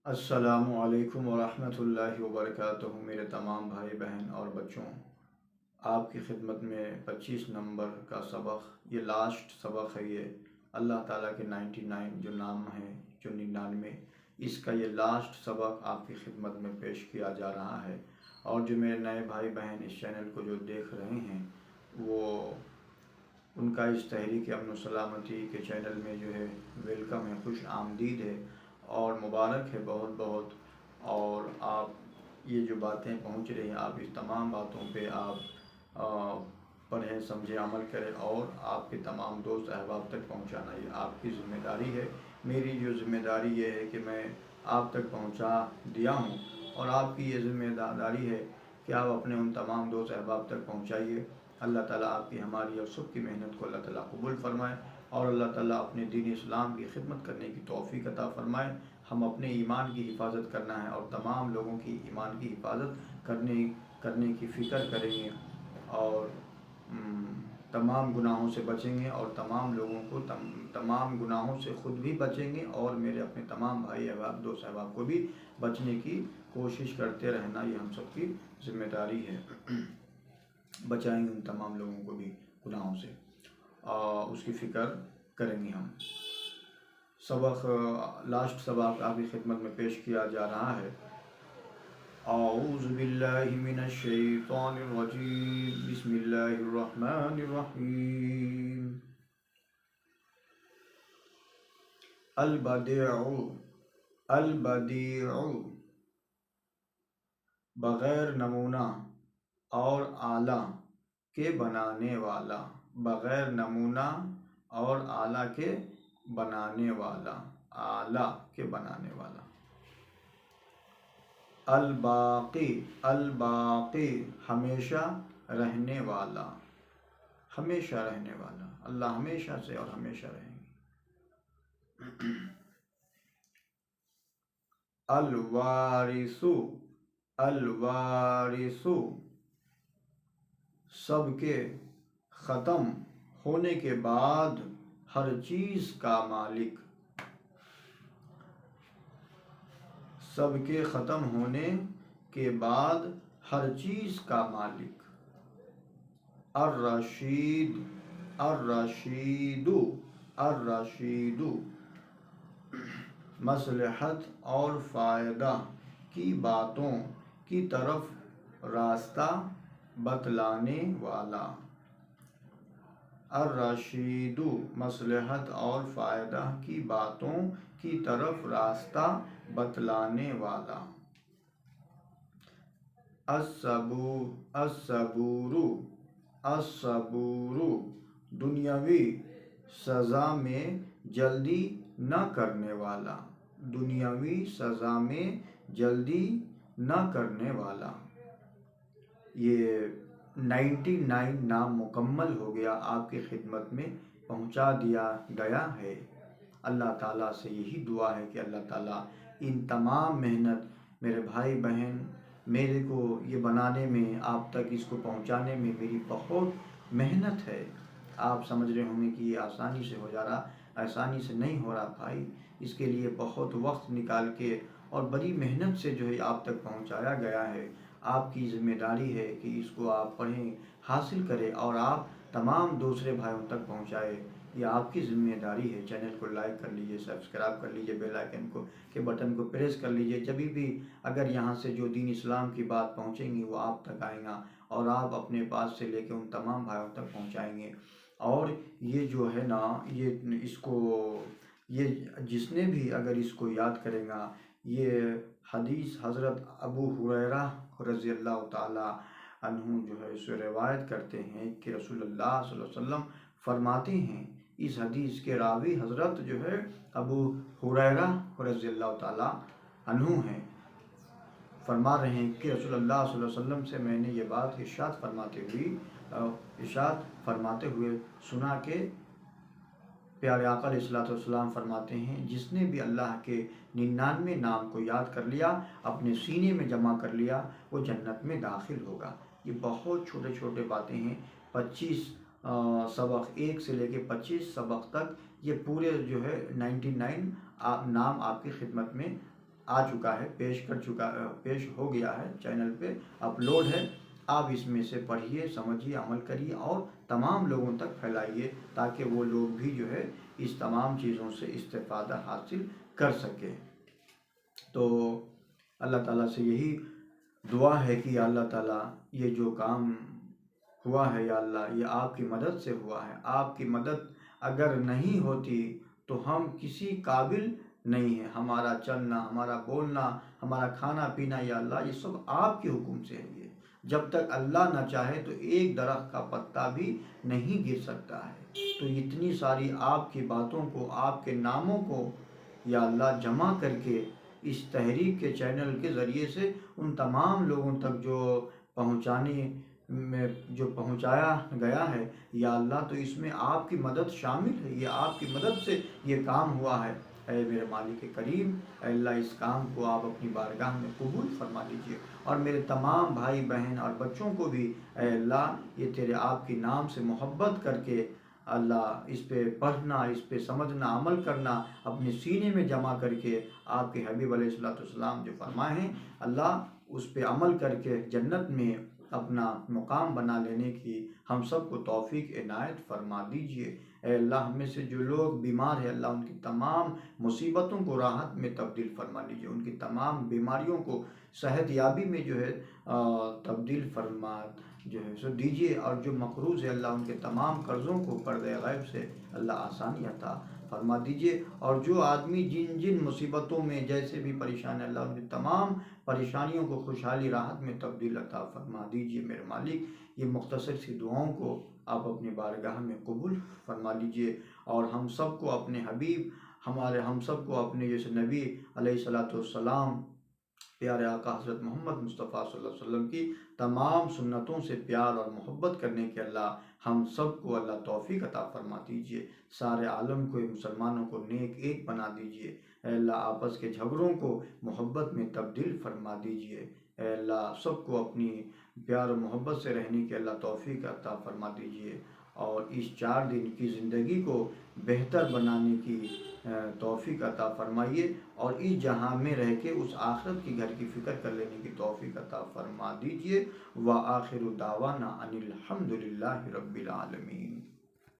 السلام علیکم ورحمۃ اللہ وبرکاتہ میرے تمام بھائی بہن اور بچوں، آپ کی خدمت میں 25 نمبر کا سبق، یہ لاسٹ سبق ہے۔ یہ اللہ تعالیٰ کے 99 جو نام ہیں، جو 99، اس کا یہ لاسٹ سبق آپ کی خدمت میں پیش کیا جا رہا ہے۔ اور جو میرے نئے بھائی بہن اس چینل کو جو دیکھ رہے ہیں، وہ ان کا اس تحریک امن و سلامتی کے چینل میں جو ہے ویلکم ہے، خوش آمدید ہے اور مبارک ہے بہت بہت۔ اور آپ یہ جو باتیں پہنچ رہی ہیں، آپ اس تمام باتوں پہ آپ پڑھیں، سمجھیں، عمل کریں اور آپ کے تمام دوست احباب تک پہنچانا یہ آپ کی ذمہ داری ہے۔ میری جو ذمہ داری یہ ہے کہ میں آپ تک پہنچا دیا ہوں، اور آپ کی یہ ذمہ داری ہے کہ آپ اپنے ان تمام دوست احباب تک پہنچائیے۔ اللہ تعالیٰ آپ کی، ہماری اور سب کی محنت کو اللہ تعالیٰ قبول فرمائے، اور اللہ تعالیٰ اپنے دین اسلام کی خدمت کرنے کی توفیق عطا فرمائے۔ ہم اپنے ایمان کی حفاظت کرنا ہے اور تمام لوگوں کی ایمان کی حفاظت کرنے کی فکر کریں گے، اور تمام گناہوں سے بچیں گے، اور تمام لوگوں کو تمام گناہوں سے خود بھی بچیں گے، اور میرے اپنے تمام بھائی احباب، دوست احباب کو بھی بچنے کی کوشش کرتے رہنا، یہ ہم سب کی ذمہ داری ہے۔ بچائیں گے ان تمام لوگوں کو بھی گناہوں سے، اس کی فکر کریں گے ہم۔ سبق، لاسٹ سبق آپ کی خدمت میں پیش کیا جا رہا ہے۔ اعوذ باللہ من الشیطان الرجیم، بسم اللہ الرحمن الرحیم۔ البدیع، البدیع، بغیر نمونہ اور اعلیٰ کے بنانے والا، بغیر نمونہ اور اعلیٰ کے بنانے والا، اعلیٰ کے بنانے والا۔ الباقی، الباقی، ہمیشہ رہنے والا، ہمیشہ رہنے والا، اللہ ہمیشہ سے اور ہمیشہ رہیں گے۔ الوارث، الوارث، سب کے ختم ہونے کے بعد ہر چیز کا مالک، سب کے ختم ہونے کے بعد ہر چیز کا مالک۔ الرشید، الرشید، الرشید، مصلحت اور فائدہ کی باتوں کی طرف راستہ بتلانے والا۔ الرشید، مصلحت اور فائدہ کی باتوں کی طرف راستہ بتلانے والا۔ الصبور، الصبور، الصبور، دنیاوی سزا میں جلدی نہ کرنے والا، دنیاوی سزا میں جلدی نہ کرنے والا۔ یہ 99 نام مکمل ہو گیا، آپ کی خدمت میں پہنچا دیا گیا ہے۔ اللہ تعالیٰ سے یہی دعا ہے کہ اللہ تعالیٰ ان تمام محنت، میرے بھائی بہن، میرے کو یہ بنانے میں، آپ تک اس کو پہنچانے میں میری بہت محنت ہے۔ آپ سمجھ رہے ہوں گے کہ یہ آسانی سے ہو جا رہا، آسانی سے نہیں ہو رہا بھائی، اس کے لیے بہت وقت نکال کے اور بڑی محنت سے جو ہے آپ تک پہنچایا گیا ہے۔ آپ کی ذمہ داری ہے کہ اس کو آپ پڑھیں، حاصل کریں اور آپ تمام دوسرے بھائیوں تک پہنچائیں، یہ آپ کی ذمہ داری ہے۔ چینل کو لائک کر لیجئے، سبسکرائب کر لیجئے، بیل آئیکن کے بٹن کو پریس کر لیجئے، جب بھی اگر یہاں سے جو دین اسلام کی بات پہنچیں گی وہ آپ تک آئیں گا، اور آپ اپنے پاس سے لے کے ان تمام بھائیوں تک پہنچائیں گے۔ اور یہ جو ہے نا، یہ اس کو، یہ جس نے بھی اگر اس کو یاد کرے گا، یہ حدیث حضرت ابو ہریرہ رضی اللہ تعالی عنہ جو ہے اسے روایت کرتے ہیں کہ رسول اللہ صلی اللہ علیہ وسلم فرماتے ہیں، اس حدیث کے راوی حضرت جو ہے ابو ہریرہ رضی اللہ تعالی عنہ ہیں، فرما رہے ہیں کہ رسول اللہ صلی اللہ علیہ وسلم سے میں نے یہ بات ارشاد فرماتے ہوئے سنا کہ پیارے آقا علیہ الصلوۃ والسلام فرماتے ہیں، جس نے بھی اللہ کے 99 نام کو یاد کر لیا، اپنے سینے میں جمع کر لیا، وہ جنت میں داخل ہوگا۔ یہ بہت چھوٹے چھوٹے باتیں ہیں، 25 سبق، 1 سے لے کے 25 سبق تک، یہ پورے جو ہے 99 نام آپ کی خدمت میں آ چکا ہے، پیش ہو گیا ہے، چینل پہ اپلوڈ ہے۔ آپ اس میں سے پڑھیے، سمجھیے، عمل کریے اور تمام لوگوں تک پھیلائیے تاکہ وہ لوگ بھی جو ہے اس تمام چیزوں سے استفادہ حاصل کر سکیں۔ تو اللہ تعالیٰ سے یہی دعا ہے کہ یا اللہ تعالیٰ یہ جو کام ہوا ہے یا اللہ یہ آپ کی مدد سے ہوا ہے، آپ کی مدد اگر نہیں ہوتی تو ہم کسی قابل نہیں ہیں، ہمارا چلنا، ہمارا بولنا، ہمارا کھانا پینا یا اللہ یہ سب آپ کے حکم سے ہے۔ یہ جب تک اللہ نہ چاہے تو ایک درخت کا پتا بھی نہیں گر سکتا ہے۔ تو اتنی ساری آپ کی باتوں کو، آپ کے ناموں کو یا اللہ جمع کر کے اس تحریک کے چینل کے ذریعے سے ان تمام لوگوں تک جو پہنچایا گیا ہے یا اللہ، تو اس میں آپ کی مدد شامل ہے، یہ آپ کی مدد سے یہ کام ہوا ہے۔ اے میرے مالک کریم، اے اللہ اس کام کو آپ اپنی بارگاہ میں قبول فرما لیجیے، اور میرے تمام بھائی بہن اور بچوں کو بھی اے اللہ یہ تیرے آپ کے نام سے محبت کر کے اللہ اس پہ پڑھنا، اس پہ سمجھنا، عمل کرنا، اپنے سینے میں جمع کر کے آپ کے حبیب علیہ الصلوۃ والسلام جو فرمائے ہیں اللہ اس پہ عمل کر کے جنت میں اپنا مقام بنا لینے کی ہم سب کو توفیق عنایت فرما دیجیے۔ اے اللہ ہم میں سے جو لوگ بیمار ہیں اللہ ان کی تمام مصیبتوں کو راحت میں تبدیل فرما لیجیے، ان کی تمام بیماریوں کو صحت یابی میں جو ہے تبدیل فرما جو ہے سو دیجیے، اور جو مقروض ہے اللہ ان کے تمام قرضوں کو پردہ غیب سے اللہ آسانی عطا فرما دیجیے، اور جو آدمی جن جن مصیبتوں میں جیسے بھی پریشان ہے اللہ ان کی تمام پریشانیوں کو خوشحالی راحت میں تبدیل عطا فرما دیجیے میرے مالک۔ یہ مختصر سی دعاؤں کو آپ اپنی بارگاہ میں قبول فرما لیجیے، اور ہم سب کو اپنے حبیب ہم سب کو اپنے جیسے نبی علیہ الصلوۃ والسلام پیارے آقا حضرت محمد مصطفیٰ صلی اللہ علیہ وسلم کی تمام سنتوں سے پیار اور محبت کرنے کے اللہ ہم سب کو اللہ توفیق عطا فرما دیجیے، سارے عالم کو مسلمانوں کو نیک ایک بنا دیجیے، اے اللہ آپس کے جھگڑوں کو محبت میں تبدیل فرما دیجیے، اے اللہ سب کو اپنی پیار و محبت سے رہنے کے اللہ توفیق عطا فرما دیجیے، اور اس 4 دن کی زندگی کو بہتر بنانے کی توفیق عطا فرمائیے، اور اس جہاں میں رہ کے اس آخرت کی گھر کی فکر کر لینے کی توفیق عطا فرما دیجیے۔ وآخر دعوانا ان الحمد للہ رب العالمین۔